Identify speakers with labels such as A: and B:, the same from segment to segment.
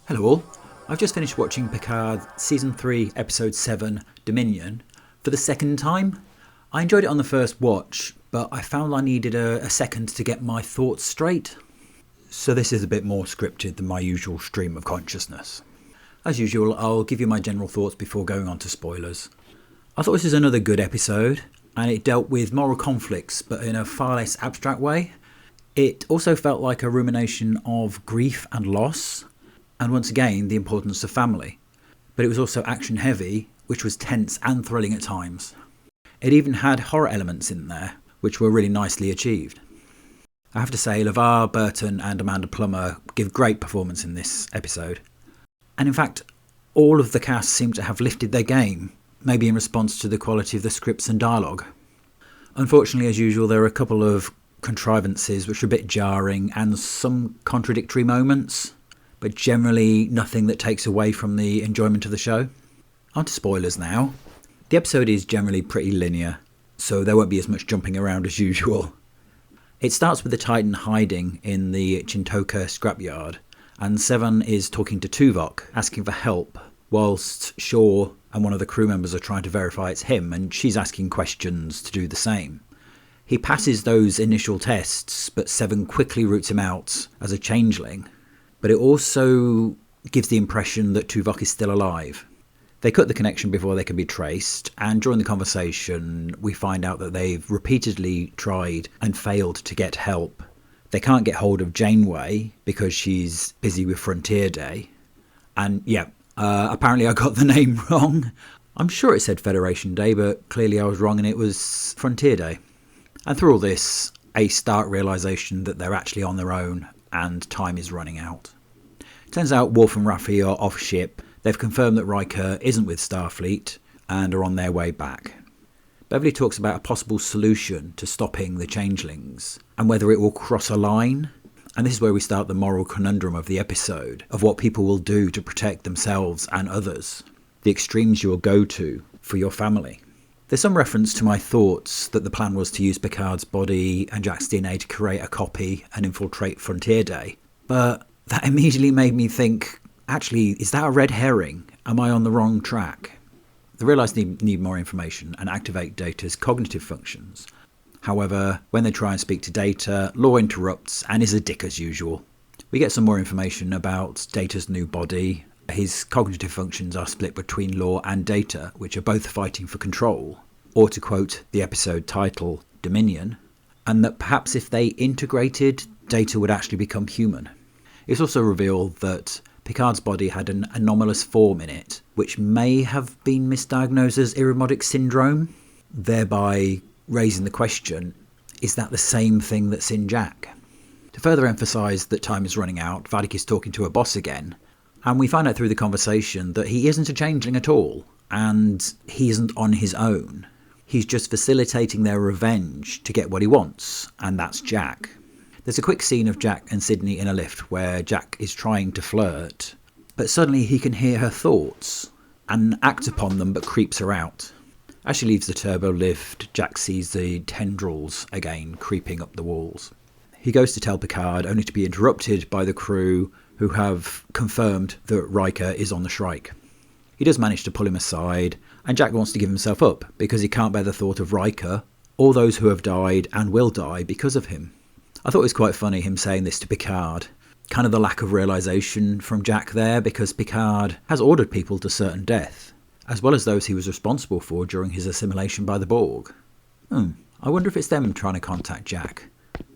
A: Hello all, I've just finished watching Picard Season 3 Episode 7 Dominion for the second time. I enjoyed it on the first watch, but I found I needed a second to get my thoughts straight. So this is a bit more scripted than my usual stream of consciousness. As usual, I'll give you my general thoughts before going on to spoilers. I thought this was another good episode, and it dealt with moral conflicts, but in a far less abstract way. It also felt like a rumination of grief and loss, and once again the importance of family. But it was also action heavy, which was tense and thrilling at times. It even had horror elements in there, which were really nicely achieved. I have to say, LeVar Burton and Amanda Plummer give great performance in this episode. And in fact, all of the cast seem to have lifted their game, maybe in response to the quality of the scripts and dialogue. Unfortunately, as usual, there are a couple of contrivances which are a bit jarring and some contradictory moments, but generally nothing that takes away from the enjoyment of the show. On to spoilers now. The episode is generally pretty linear, so there won't be as much jumping around as usual. It starts with the Titan hiding in the Chintoka scrapyard, and Sevan is talking to Tuvok, asking for help, whilst Shaw and one of the crew members are trying to verify it's him, and she's asking questions to do the same. He passes those initial tests, but Sevan quickly roots him out as a changeling. But it also gives the impression that Tuvok is still alive. They cut the connection before they can be traced, and during the conversation we find out that they've repeatedly tried and failed to get help. They can't get hold of Janeway because she's busy with Frontier Day. And apparently I got the name wrong. I'm sure it said Federation Day, but clearly I was wrong and it was Frontier Day. And through all this, a stark realisation that they're actually on their own and time is running out. Turns out Worf and Raffi are off ship. They've confirmed that Riker isn't with Starfleet and are on their way back. Beverly talks about a possible solution to stopping the changelings and whether it will cross a line. And this is where we start the moral conundrum of the episode, of what people will do to protect themselves and others, the extremes you will go to for your family. There's some reference to my thoughts that the plan was to use Picard's body and Jack's DNA to create a copy and infiltrate Frontier Day. But that immediately made me think, actually, is that a red herring? Am I on the wrong track? They realise they need more information and activate Data's cognitive functions. However, when they try and speak to Data, Law interrupts and is a dick as usual. We get some more information about Data's new body. His cognitive functions are split between Law and Data, which are both fighting for control, or to quote the episode title, Dominion, and that perhaps if they integrated, Data would actually become human. It's also revealed that Picard's body had an anomalous form in it, which may have been misdiagnosed as Irumodic syndrome, thereby raising the question, is that the same thing that's in Jack? To further emphasise that time is running out, Vadik is talking to her boss again, and we find out through the conversation that he isn't a changeling at all, and he isn't on his own. He's just facilitating their revenge to get what he wants, and that's Jack. There's a quick scene of Jack and Sydney in a lift where Jack is trying to flirt, but suddenly he can hear her thoughts and acts upon them but creeps her out. As she leaves the turbo lift, Jack sees the tendrils again creeping up the walls. He goes to tell Picard, only to be interrupted by the crew who have confirmed that Riker is on the Shrike. He does manage to pull him aside, and Jack wants to give himself up because he can't bear the thought of Riker or those who have died and will die because of him. I thought it was quite funny him saying this to Picard. Kind of the lack of realisation from Jack there, because Picard has ordered people to certain death, as well as those he was responsible for during his assimilation by the Borg. I wonder if it's them trying to contact Jack.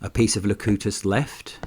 A: A piece of Locutus left?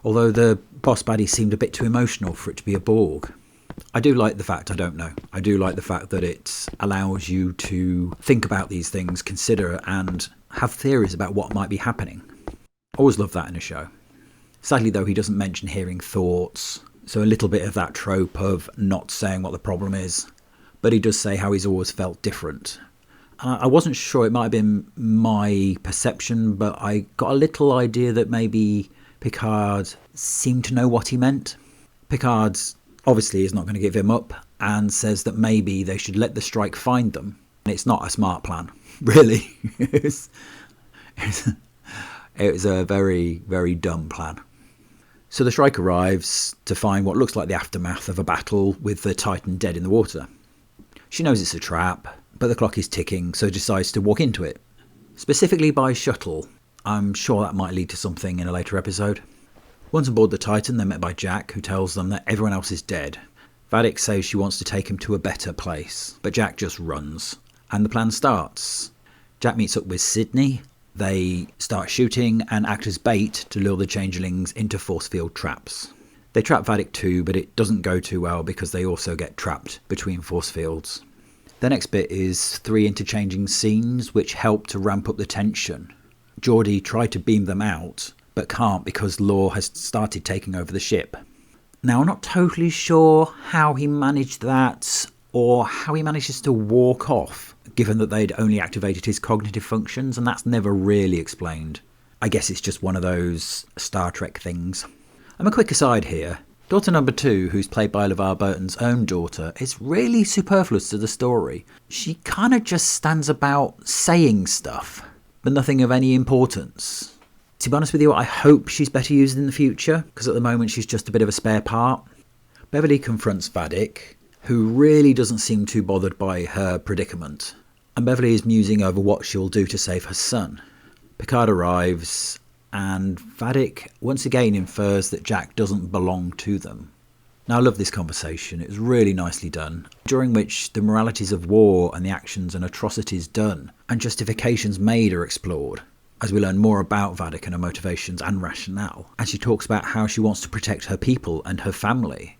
A: Although the boss baddie seemed a bit too emotional for it to be a Borg. I do like the fact that it allows you to think about these things, consider and have theories about what might be happening. Always love that in a show. Sadly though, he doesn't mention hearing thoughts, so a little bit of that trope of not saying what the problem is. But he does say how he's always felt different. I wasn't sure, it might have been my perception, but I got a little idea that maybe Picard seemed to know what he meant. Picard obviously is not going to give him up and says that maybe they should let the strike find them. And it's not a smart plan, really. It was a very, very dumb plan. So the Shrike arrives to find what looks like the aftermath of a battle with the Titan dead in the water. She knows it's a trap, but the clock is ticking, so decides to walk into it. Specifically by shuttle. I'm sure that might lead to something in a later episode. Once aboard the Titan, they're met by Jack, who tells them that everyone else is dead. Vadic says she wants to take him to a better place, but Jack just runs. And the plan starts. Jack meets up with Sydney. They start shooting and act as bait to lure the changelings into force field traps. They trap Vadic too, but it doesn't go too well because they also get trapped between force fields. The next bit is 3 interchanging scenes which help to ramp up the tension. Geordi tried to beam them out, but can't because Law has started taking over the ship. Now, I'm not totally sure how he managed that, or how he manages to walk off, given that they'd only activated his cognitive functions, and that's never really explained. I guess it's just one of those Star Trek things. A quick aside here. Daughter number 2, who's played by LeVar Burton's own daughter, is really superfluous to the story. She kind of just stands about saying stuff, but nothing of any importance. To be honest with you, I hope she's better used in the future, because at the moment she's just a bit of a spare part. Beverly confronts Vadic, who really doesn't seem too bothered by her predicament, and Beverly is musing over what she'll do to save her son. Picard arrives, and Vadic once again infers that Jack doesn't belong to them. Now, I love this conversation. It was really nicely done, during which the moralities of war and the actions and atrocities done and justifications made are explored, as we learn more about Vadic and her motivations and rationale. And she talks about how she wants to protect her people and her family.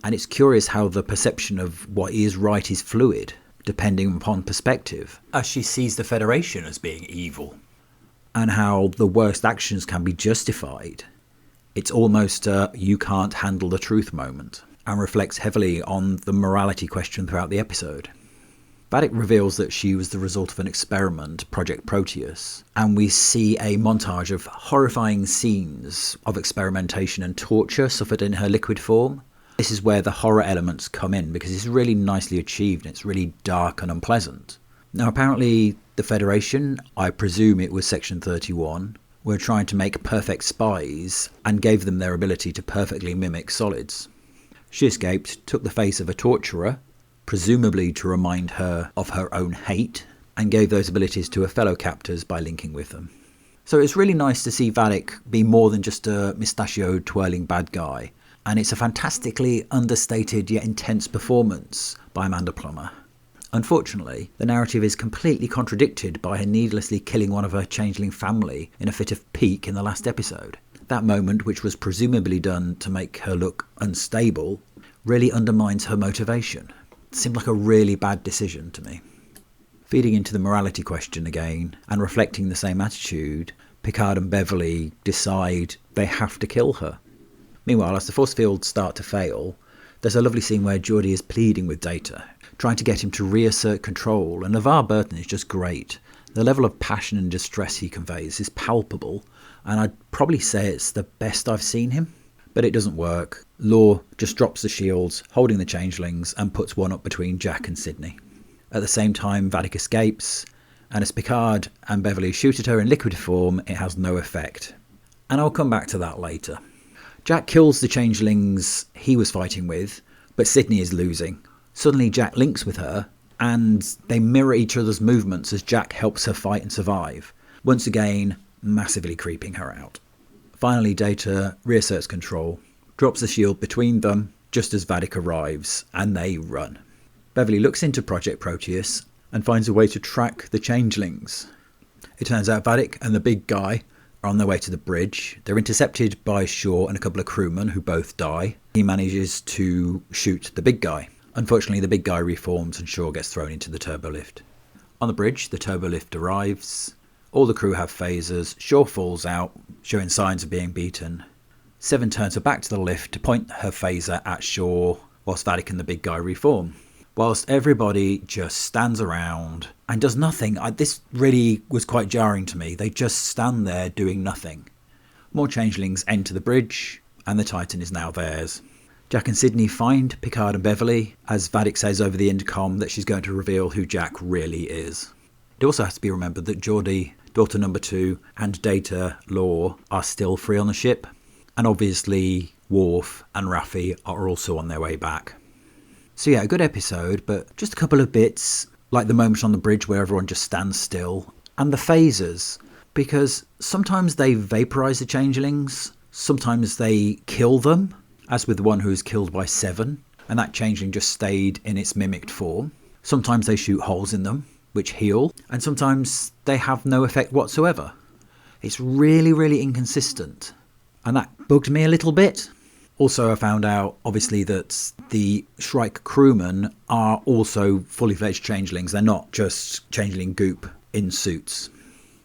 A: And it's curious how the perception of what is right is fluid, depending upon perspective, as she sees the Federation as being evil. And how the worst actions can be justified. It's almost a you can't handle the truth moment, and reflects heavily on the morality question throughout the episode. Vadic reveals that she was the result of an experiment, Project Proteus, and we see a montage of horrifying scenes of experimentation and torture suffered in her liquid form. This is where the horror elements come in, because it's really nicely achieved and it's really dark and unpleasant. Now, apparently the Federation, I presume it was Section 31, were trying to make perfect spies and gave them their ability to perfectly mimic solids. She escaped, took the face of a torturer, presumably to remind her of her own hate, and gave those abilities to her fellow captors by linking with them. So it's really nice to see Vadic be more than just a mustachioed twirling bad guy, and it's a fantastically understated yet intense performance by Amanda Plummer. Unfortunately, the narrative is completely contradicted by her needlessly killing one of her changeling family in a fit of pique in the last episode. That moment, which was presumably done to make her look unstable, really undermines her motivation. It seemed like a really bad decision to me. Feeding into the morality question again, and reflecting the same attitude, Picard and Beverly decide they have to kill her. Meanwhile, as the force fields start to fail, there's a lovely scene where Geordi is pleading with Data, trying to get him to reassert control, and LeVar Burton is just great. The level of passion and distress he conveys is palpable, and I'd probably say it's the best I've seen him. But it doesn't work. Law just drops the shields, holding the changelings, and puts one up between Jack and Sydney. At the same time, Vadic escapes, and as Picard and Beverly shoot at her in liquid form, it has no effect. And I'll come back to that later. Jack kills the changelings he was fighting with, but Sydney is losing. Suddenly Jack links with her, and they mirror each other's movements as Jack helps her fight and survive, once again massively creeping her out. Finally, Data reasserts control, drops the shield between them just as Vadic arrives, and they run. Beverly looks into Project Proteus and finds a way to track the changelings. It turns out Vadic and the big guy are on their way to the bridge. They're intercepted by Shaw and a couple of crewmen who both die. He manages to shoot the big guy. Unfortunately, the big guy reforms and Shaw gets thrown into the turbolift. On the bridge, the turbolift arrives. All the crew have phasers. Shaw falls out, showing signs of being beaten. Seven turns her back to the lift to point her phaser at Shaw, whilst Vadic and the big guy reform. Whilst everybody just stands around and does nothing. This really was quite jarring to me. They just stand there doing nothing. More changelings enter the bridge, and the Titan is now theirs. Jack and Sydney find Picard and Beverly, as Vadic says over the intercom that she's going to reveal who Jack really is. It also has to be remembered that Geordi, Daughter Number 2, and Data, Law, are still free on the ship. And obviously Worf and Raffi are also on their way back. So yeah, a good episode, but just a couple of bits, like the moment on the bridge where everyone just stands still, and the phasers, because sometimes they vaporize the changelings, sometimes they kill them, as with the one who was killed by Seven, and that changeling just stayed in its mimicked form. Sometimes they shoot holes in them, which heal, and sometimes they have no effect whatsoever. It's really, really inconsistent, and that bugged me a little bit. Also, I found out, obviously, that the Shrike crewmen are also fully fledged changelings. They're not just changeling goop in suits.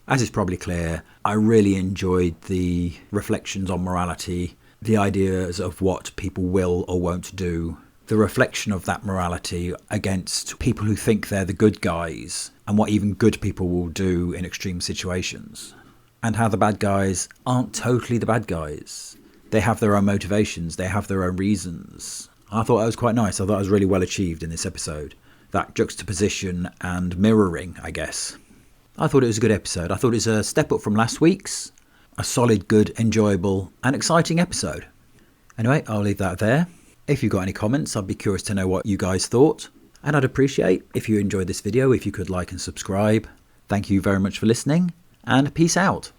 A: As is probably clear, I really enjoyed the reflections on morality, the ideas of what people will or won't do, the reflection of that morality against people who think they're the good guys, and what even good people will do in extreme situations, and how the bad guys aren't totally the bad guys. They have their own motivations, they have their own reasons. I thought that was quite nice. I thought it was really well achieved in this episode. That juxtaposition and mirroring, I guess. I thought it was a good episode. I thought it was a step up from last week's. A solid, good, enjoyable and exciting episode. Anyway, I'll leave that there. If you've got any comments, I'd be curious to know what you guys thought. And I'd appreciate if you enjoyed this video, if you could like and subscribe. Thank you very much for listening, and peace out.